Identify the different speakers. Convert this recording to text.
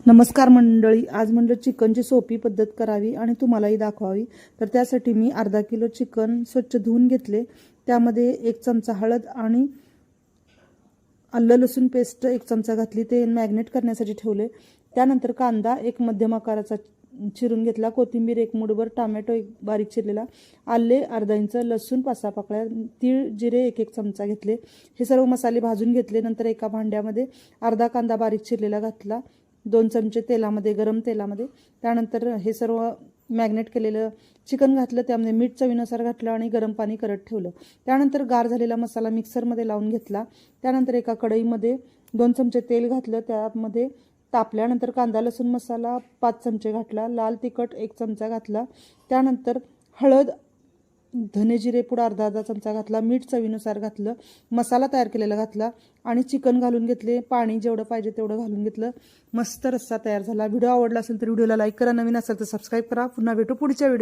Speaker 1: नमस्कार मंडळी, आज म्हणलं चिकनची सोपी पद्धत करावी आणि तुम्हालाही दाखवावी। तर त्यासाठी मी अर्धा किलो चिकन स्वच्छ धुवून घेतले। त्यामध्ये 1 चमचा हळद आणि आलं लसूण पेस्ट 1 चमचा घातली, ते मॅग्नेट करण्यासाठी ठेवले। त्यानंतर कांदा 1 मध्यम आकाराचा चिरून घेतला, कोथिंबीर 1 मूठभर, टोमॅटो 1 बारीक चिरलेला, आले अर्धा इंच, लसूण 5-6 पाकळ्या, तीळ जिरे 1-1 चमचा घेतले। हे सर्व मसाले भाजून घेतले। नंतर एका भांड्यामध्ये अर्धा कांदा बारीक चिरलेला घातला, 2 चमचे तेलामध्ये, गरम तेलामध्ये। त्यानंतर हे सर्व मॅग्नेट केलेलं चिकन घातलं, त्यामध्ये मीठ चवीनुसार घातलं आणि गरम पाणी करत ठेवलं। त्यानंतर गार झालेला मसाला मिक्सरमध्ये लावून घेतला। त्यानंतर एका कढईमध्ये 2 चमचे तेल घातलं, त्यामध्ये तापल्यानंतर कांदा लसूण मसाला 5 चमचे घातला, लाल तिखट 1 चमचा घातला। त्यानंतर हळद, धने जिरे पूड अर्धा चमचा घातला, मीठ चवीनुसार घातलं, मसाला तयार केलेला घातला आणि चिकन घालून घेतले। पाणी जेवढं पाहिजे तेवढं घालून घेतलं। मस्त रस्सा तयार झाला। व्हिडिओ आवडला असेल तर व्हिडिओला लाईक करा, नवीन असेल तर सबस्क्राईब करा। पुन्हा भेटू पुढच्या व्हिडिओ।